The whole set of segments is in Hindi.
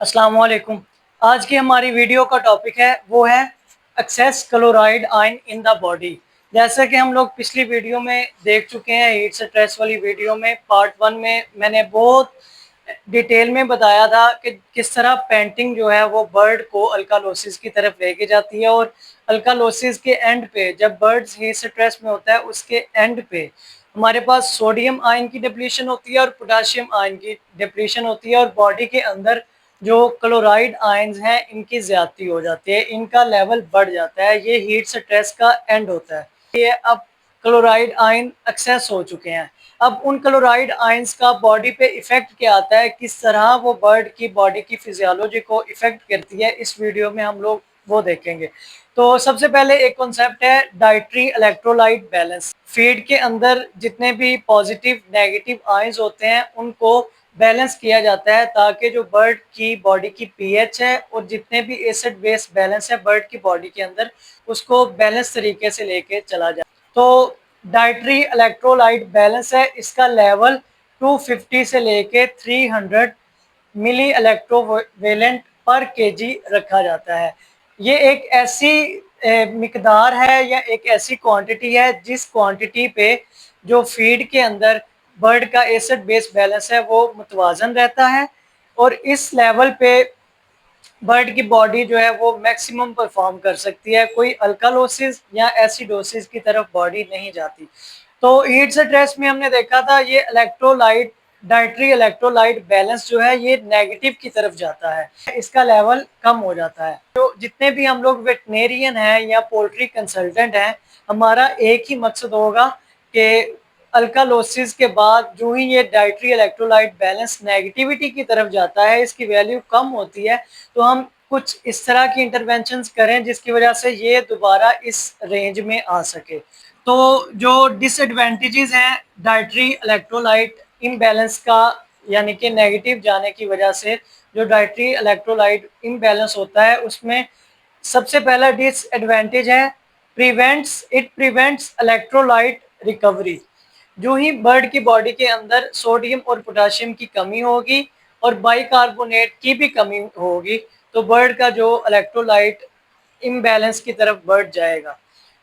अस्सलाम वालेकुम। आज की हमारी वीडियो का टॉपिक है वो है excess chloride ion in the body. जैसा कि हम लोग पिछली वीडियो में देख चुके हैं, हीट स्ट्रेस वाली वीडियो में पार्ट 1 में मैंने बहुत डिटेल में बताया था कि किस तरह पेंटिंग जो है वो बर्ड को अल्कालोसिस की तरफ लेके जाती है, और अल्कालोसिस के एंड पे जब बर्ड हीट स्ट्रेस में होता है उसके एंड पे हमारे पास सोडियम आयन की डिप्लीशन होती है और पोटाशियम आयन की डिप्लीशन होती है, और बॉडी के अंदर जो क्लोराइड आयंस हैं इनकी ज्यादती हो जाती है, इनका लेवल बढ़ जाता है। ये हीट स्ट्रेस का एंड होता है। ये अब क्लोराइड आयन एक्सेस हो चुके हैं। अब उन क्लोराइड आयंस का बॉडी पे इफेक्ट क्या आता है, किस तरह वो बर्ड की बॉडी की फिजियोलॉजी को इफेक्ट करती है, इस वीडियो में हम लोग वो देखेंगे। तो सबसे पहले एक कॉन्सेप्ट है डाइटरी इलेक्ट्रोलाइट बैलेंस। फीड के अंदर जितने भी पॉजिटिव नेगेटिव आयंस होते हैं उनको बैलेंस किया जाता है ताकि जो बर्ड की बॉडी की पीएच है और जितने भी एसिड बेस बैलेंस है बर्ड की बॉडी के अंदर उसको बैलेंस तरीके से लेके चला जाए। तो डाइटरी इलेक्ट्रोलाइट बैलेंस है, इसका लेवल 250 से लेके 300 मिली इलेक्ट्रोवेलेंट पर केजी रखा जाता है। ये एक ऐसी मिकदार है या एक ऐसी क्वांटिटी है जिस क्वांटिटी पे जो फीड के अंदर बर्ड का एसिड बेस बैलेंस है वो मुतवाजन रहता है, और इस लेवल पे बर्ड की बॉडी जो है वो मैक्सिमम परफॉर्म कर सकती है। कोई अल्कालोसिस या एसिडोसिस की तरफ बॉडी नहीं जाती। तो हीट स्ट्रेस में हमने देखा था ये इलेक्ट्रोलाइट डाइटरी इलेक्ट्रोलाइट बैलेंस जो है ये नेगेटिव की तरफ जाता है, इसका लेवल कम हो जाता है। तो जितने भी हम लोग वेटनेरियन हैं या पोल्ट्री कंसल्टेंट हैं, हमारा एक ही मकसद होगा कि अल्कालोसिस के बाद जो ही ये डाइटरी इलेक्ट्रोलाइट बैलेंस नेगेटिविटी की तरफ जाता है, इसकी वैल्यू कम होती है, तो हम कुछ इस तरह की इंटरवेंशंस करें जिसकी वजह से ये दोबारा इस रेंज में आ सके। तो जो डिसएडवांटेजेस हैं डाइटरी इलेक्ट्रोलाइट इम्बैलेंस का, यानी कि नेगेटिव जाने की वजह से जो डाइटरी इलेक्ट्रोलाइट इम्बैलेंस होता है उसमें सबसे पहला डिसएडवांटेज है प्रिवेंट्स इलेक्ट्रोलाइट रिकवरी। जो ही बर्ड की बॉडी के अंदर सोडियम और पोटाशियम की कमी होगी और बाइकार्बोनेट की भी कमी होगी तो बर्ड का जो इलेक्ट्रोलाइट इम्बैलेंस की तरफ बढ़ जाएगा।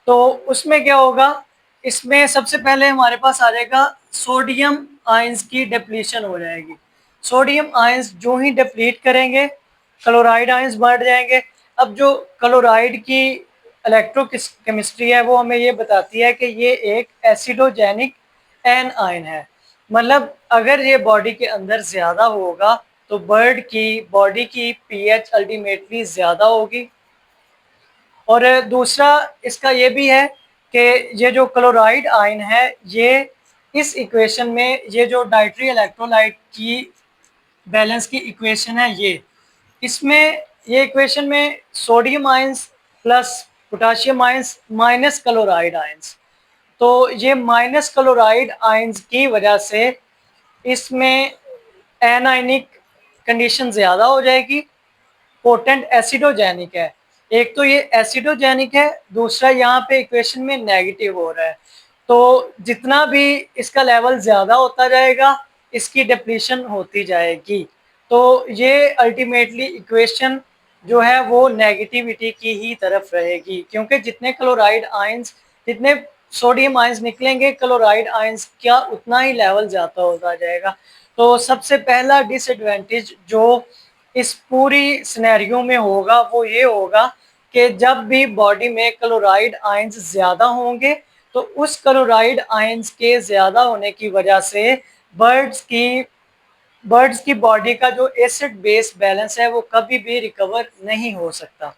तो उसमें क्या होगा, इसमें सबसे पहले हमारे पास आ जाएगा सोडियम आयंस की डिप्लीशन हो जाएगी। सोडियम आयंस जो ही डिप्लीट करेंगे क्लोराइड आयंस बढ़ जाएंगे। अब जो क्लोराइड की इलेक्ट्रोकेमिस्ट्री है वो हमें ये बताती है कि ये एक एसिडोजेनिक एन आयन है। मतलब अगर ये बॉडी के अंदर ज़्यादा होगा तो बर्ड की बॉडी की पीएच अल्टीमेटली ज़्यादा होगी। और दूसरा इसका ये भी है कि ये जो क्लोराइड आयन है ये इस इक्वेशन में, ये जो डाइटरी इलेक्ट्रोलाइट की बैलेंस की इक्वेशन है इसमें ये इक्वेशन में sodium ions plus potassium ions minus chloride ions, तो ये माइनस क्लोराइड आयंस की वजह से इसमें एनाइनिक कंडीशन ज़्यादा हो जाएगी, पोटेंट एसिडोजेनिक है। एक तो ये एसिडोजेनिक है, दूसरा यहाँ पे इक्वेशन में नेगेटिव हो रहा है। तो जितना भी इसका लेवल ज़्यादा होता जाएगा इसकी डिप्लीशन होती जाएगी। तो ये अल्टीमेटली इक्वेशन जो है वो नेगेटिविटी की ही तरफ रहेगी, क्योंकि जितने क्लोराइड आयंस जितने सोडियम आयंस निकलेंगे क्लोराइड आयंस क्या उतना ही लेवल ज़्यादा होता जाएगा। तो सबसे पहला डिसएडवांटेज जो इस पूरी सिनेरियो में होगा वो ये होगा कि जब भी बॉडी में क्लोराइड आयंस ज़्यादा होंगे तो उस क्लोराइड आयंस के ज़्यादा होने की वजह से बर्ड्स की बॉडी का जो एसिड बेस बैलेंस है वो कभी भी रिकवर नहीं हो सकता।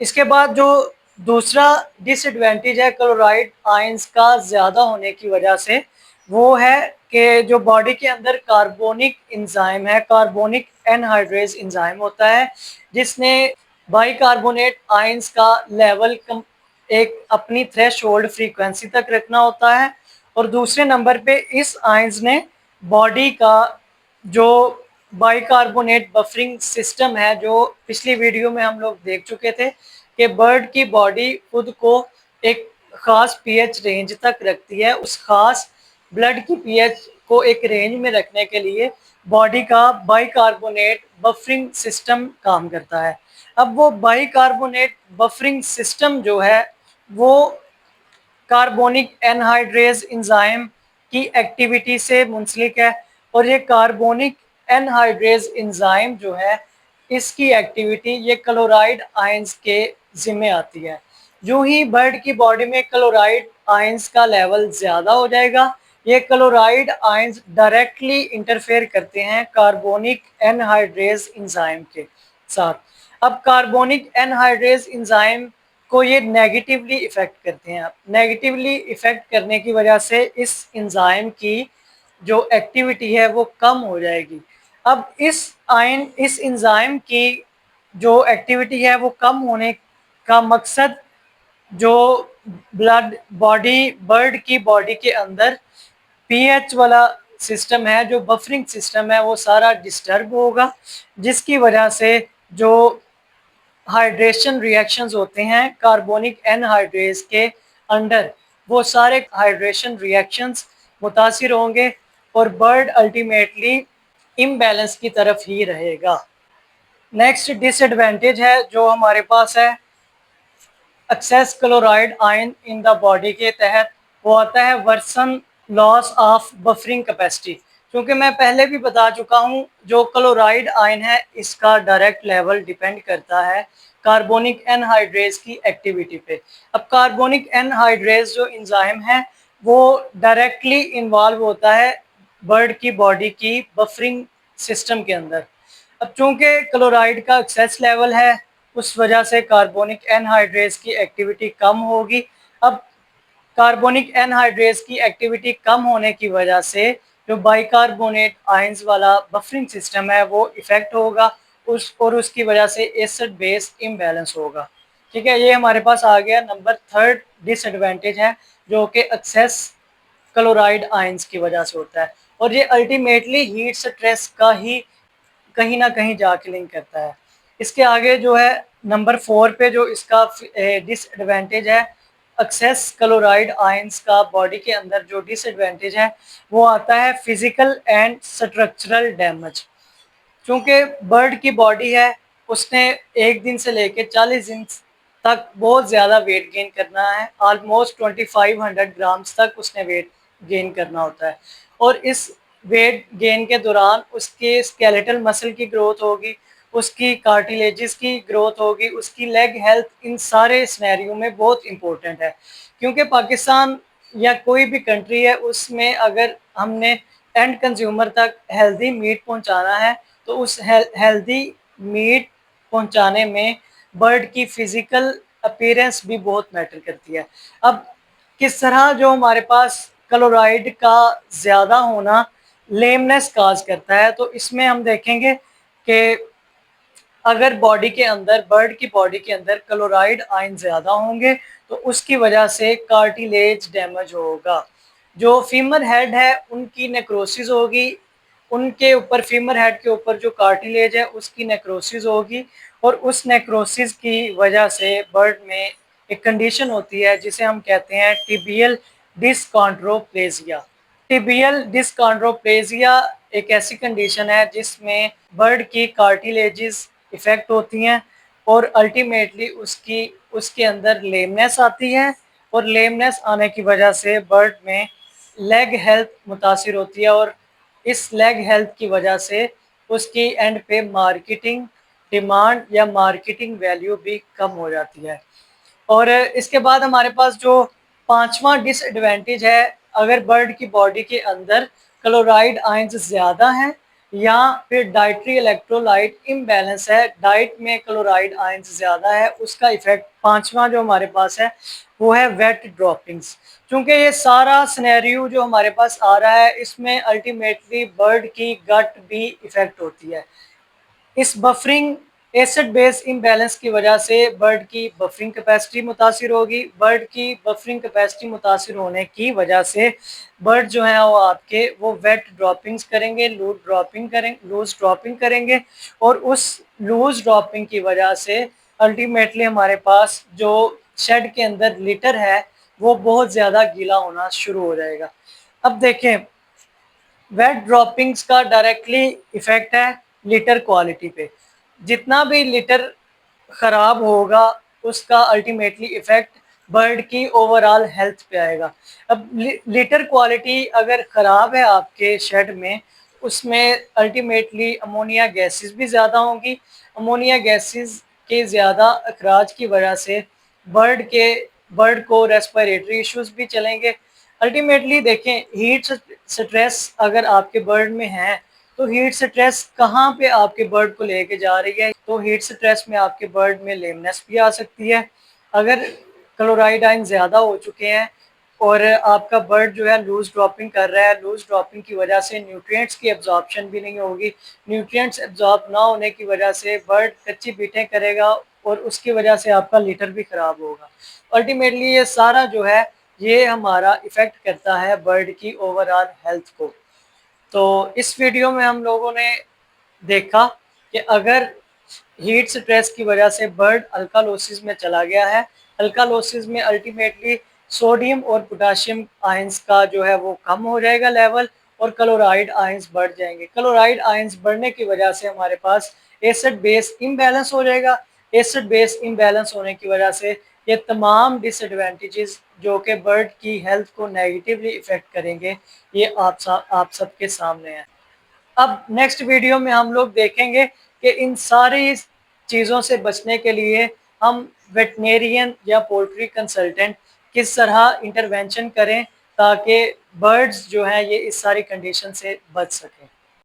इसके बाद जो दूसरा डिसएडवांटेज है क्लोराइड आयंस का ज़्यादा होने की वजह से वो है कि जो बॉडी के अंदर कार्बोनिक एंजाइम है, कार्बोनिक एनहाइड्रेज एंजाइम होता है जिसने बाइकार्बोनेट आयंस का लेवल एक अपनी थ्रेशोल्ड फ्रीक्वेंसी तक रखना होता है, और दूसरे नंबर पे इस आयंस ने बॉडी का जो बाइकार्बोनेट बफरिंग सिस्टम है जो पिछली वीडियो में हम लोग देख चुके थे कि बर्ड की बॉडी खुद को एक ख़ास पीएच रेंज तक रखती है। उस खास ब्लड की पीएच को एक रेंज में रखने के लिए बॉडी का बाइकार्बोनेट बफरिंग सिस्टम काम करता है। अब वो बाइकार्बोनेट बफरिंग सिस्टम जो है वो कार्बोनिक एनहाइड्रेज एंजाइम की एक्टिविटी से मुंसलिक है, और ये कार्बोनिक एनहाइड्रेज एंजाइम जो है इसकी एक्टिविटी ये क्लोराइड आयंस के जिम्मे आती है। जो ही बर्ड की बॉडी में क्लोराइड आयंस का लेवल ज़्यादा हो जाएगा, ये क्लोराइड आयंस डायरेक्टली इंटरफेयर करते हैं कार्बोनिक एनहाइड्रेज एंजाइम के साथ। अब कार्बोनिक एनहाइड्रेज एंजाइम को ये नेगेटिवली इफेक्ट करते हैं। नेगेटिवली इफेक्ट करने की वजह से इस एंजाइम की जो एक्टिविटी है वो कम हो जाएगी। अब इस एंजाइम की जो एक्टिविटी है वो कम होने का मकसद जो ब्लड बॉडी बर्ड की बॉडी के अंदर पीएच वाला सिस्टम है, जो बफरिंग सिस्टम है, वो सारा डिस्टर्ब होगा, जिसकी वजह से जो हाइड्रेशन रिएक्शंस होते हैं कार्बोनिक एनहाइड्रेज के अंडर, वो सारे हाइड्रेशन रिएक्शंस मुतासिर होंगे और बर्ड अल्टीमेटली इम्बैलेंस की तरफ ही रहेगा। नेक्स्ट डिसएडवांटेज है जो हमारे पास है excess chloride ion in the body के तहत, वो आता है version loss of buffering capacity. क्योंकि मैं पहले भी बता चुका हूँ जो क्लोराइड आयन है इसका डायरेक्ट लेवल डिपेंड करता है कार्बोनिक एनहाइड्रेज की एक्टिविटी पे। अब कार्बोनिक एनहाइड्रेज जो एंजाइम है वो डायरेक्टली इन्वॉल्व होता है बर्ड की बॉडी की बफरिंग सिस्टम के अंदर। अब चूंकि क्लोराइड का एक्सेस लेवल है उस वजह से कार्बोनिक एनहाइड्रेज की एक्टिविटी कम होगी। अब कार्बोनिक एनहाइड्रेज की एक्टिविटी कम होने की वजह से जो बाइकार्बोनेट आयंस वाला बफरिंग सिस्टम है वो इफेक्ट होगा और उसकी वजह से एसिड बेस इम्बैलेंस होगा। ठीक है, ये हमारे पास आ गया नंबर थर्ड डिसएडवांटेज है जो कि एक्सेस क्लोराइड आयंस की वजह से होता है, और ये अल्टीमेटली हीट स्ट्रेस का ही कहीं ना कहीं जाके लिंक करता है। इसके आगे जो है नंबर 4 पे जो इसका डिसएडवांटेज है एक्सेस क्लोराइड आयंस का बॉडी के अंदर जो डिसएडवांटेज है वो आता है फिजिकल एंड स्ट्रक्चरल डैमेज। क्योंकि बर्ड की बॉडी है उसने 1 दिन से लेकर 40 दिन तक बहुत ज़्यादा वेट गेन करना है, ऑलमोस्ट 2500 ग्राम्स तक उसने वेट गेन करना होता है, और इस वेट गेन के दौरान उसके स्केलेटल मसल की ग्रोथ होगी, उसकी कार्टिलेजेस की ग्रोथ होगी, उसकी लेग हेल्थ इन सारे स्नैरियो में बहुत इंपॉर्टेंट है। क्योंकि पाकिस्तान या कोई भी कंट्री है उसमें अगर हमने एंड कंज्यूमर तक हेल्दी मीट पहुंचाना है तो उस हेल्दी मीट पहुंचाने में बर्ड की फिजिकल अपीयरेंस भी बहुत मैटर करती है। अब किस तरह जो हमारे पास क्लोराइड का ज़्यादा होना लेमनेस काज करता है, तो इसमें हम देखेंगे कि अगर बॉडी के अंदर बर्ड की बॉडी के अंदर क्लोराइड आयन ज़्यादा होंगे तो उसकी वजह से कार्टिलेज डैमेज होगा। जो फीमर हेड है उनकी नेक्रोसिस होगी, उनके ऊपर फीमर हेड के ऊपर जो कार्टिलेज है उसकी नेक्रोसिस होगी, और उस नेक्रोसिस की वजह से बर्ड में एक कंडीशन होती है जिसे हम कहते हैं टिबियल डिस्कॉन्ड्रोप्लेजिया। टिबियल डिस्कॉन्ड्रोप्लेजिया एक ऐसी कंडीशन है जिसमें बर्ड की कार्टिलेजेस इफेक्ट होती हैं और अल्टीमेटली उसके अंदर लेमनेस आती है, और लेमनेस आने की वजह से बर्ड में लेग हेल्थ मुतासिर होती है, और इस लेग हेल्थ की वजह से उसकी एंड पे मार्केटिंग डिमांड या मार्केटिंग वैल्यू भी कम हो जाती है। और इसके बाद हमारे पास जो पांचवा डिसएडवांटेज है, अगर बर्ड की बॉडी के अंदर क्लोराइड आयंस ज़्यादा हैं या फिर डाइटरी इलेक्ट्रोलाइट इम्बैलेंस है, डाइट में क्लोराइड आयंस ज़्यादा है, उसका इफेक्ट पांचवा जो हमारे पास है वो है वेट ड्रॉपिंग्स। क्योंकि ये सारा सिनेरियो जो हमारे पास आ रहा है इसमें अल्टीमेटली बर्ड की गट भी इफेक्ट होती है। इस बफरिंग एसिड बेस इम्बैलेंस की वजह से बर्ड की बफरिंग कैपेसिटी मुतासिर होगी। बर्ड की बफरिंग कैपेसिटी मुतासिर होने की वजह से बर्ड जो है वो आपके वो वेट ड्रॉपिंग्स करेंगे, लूज ड्रॉपिंग करेंगे, और उस लूज ड्रॉपिंग की वजह से अल्टीमेटली हमारे पास जो शेड के अंदर लिटर है वो बहुत ज़्यादा गीला होना शुरू हो जाएगा। अब देखें वेट ड्रॉपिंग्स का डायरेक्टली इफेक्ट है लिटर क्वालिटी पे। जितना भी लिटर खराब होगा उसका अल्टीमेटली इफेक्ट बर्ड की ओवरऑल हेल्थ पे आएगा। अब लिटर क्वालिटी अगर खराब है आपके शेड में, उसमें अल्टीमेटली अमोनिया गैसेस भी ज़्यादा होंगी। अमोनिया गैसेस के ज़्यादा अखराज की वजह से बर्ड को रेस्पिरेटरी इश्यूज भी चलेंगे। अल्टीमेटली देखें, हीट स्ट्रेस अगर आपके बर्ड में है तो हीट स्ट्रेस कहाँ पे आपके बर्ड को लेके जा रही है, तो हीट स्ट्रेस में आपके बर्ड में लेमनेस भी आ सकती है। अगर क्लोराइड आयन ज़्यादा हो चुके हैं और आपका बर्ड जो है लूज ड्रॉपिंग कर रहा है, लूज ड्रॉपिंग की वजह से न्यूट्रिएंट्स की एब्जॉर्प्शन भी नहीं होगी। न्यूट्रिएंट्स एब्जॉर्ब ना होने की वजह से बर्ड कच्ची बीटें करेगा और उसकी वजह से आपका लीटर भी खराब होगा। अल्टीमेटली ये सारा जो है ये हमारा इफेक्ट करता है बर्ड की ओवरऑल हेल्थ को। तो इस वीडियो में हम लोगों ने देखा कि अगर हीट स्ट्रेस की वजह से बर्ड अल्कालोसिस में चला गया है, अल्कालोसिस में अल्टीमेटली सोडियम और पोटाशियम आयंस का जो है वो कम हो जाएगा लेवल, और क्लोराइड आयंस बढ़ जाएंगे। क्लोराइड आयंस बढ़ने की वजह से हमारे पास एसिड बेस इम्बैलेंस हो जाएगा। एसिड बेस इम्बैलेंस होने की वजह से ये तमाम डिसएडवांटेजेस जो कि बर्ड की हेल्थ को नेगेटिवली इफेक्ट करेंगे, ये आप सबके सामने है। अब नेक्स्ट वीडियो में हम लोग देखेंगे कि इन सारी चीज़ों से बचने के लिए हम वेटनेरियन या पोल्ट्री कंसल्टेंट किस तरह इंटरवेंशन करें ताकि बर्ड्स जो हैं ये इस सारी कंडीशन से बच सकें।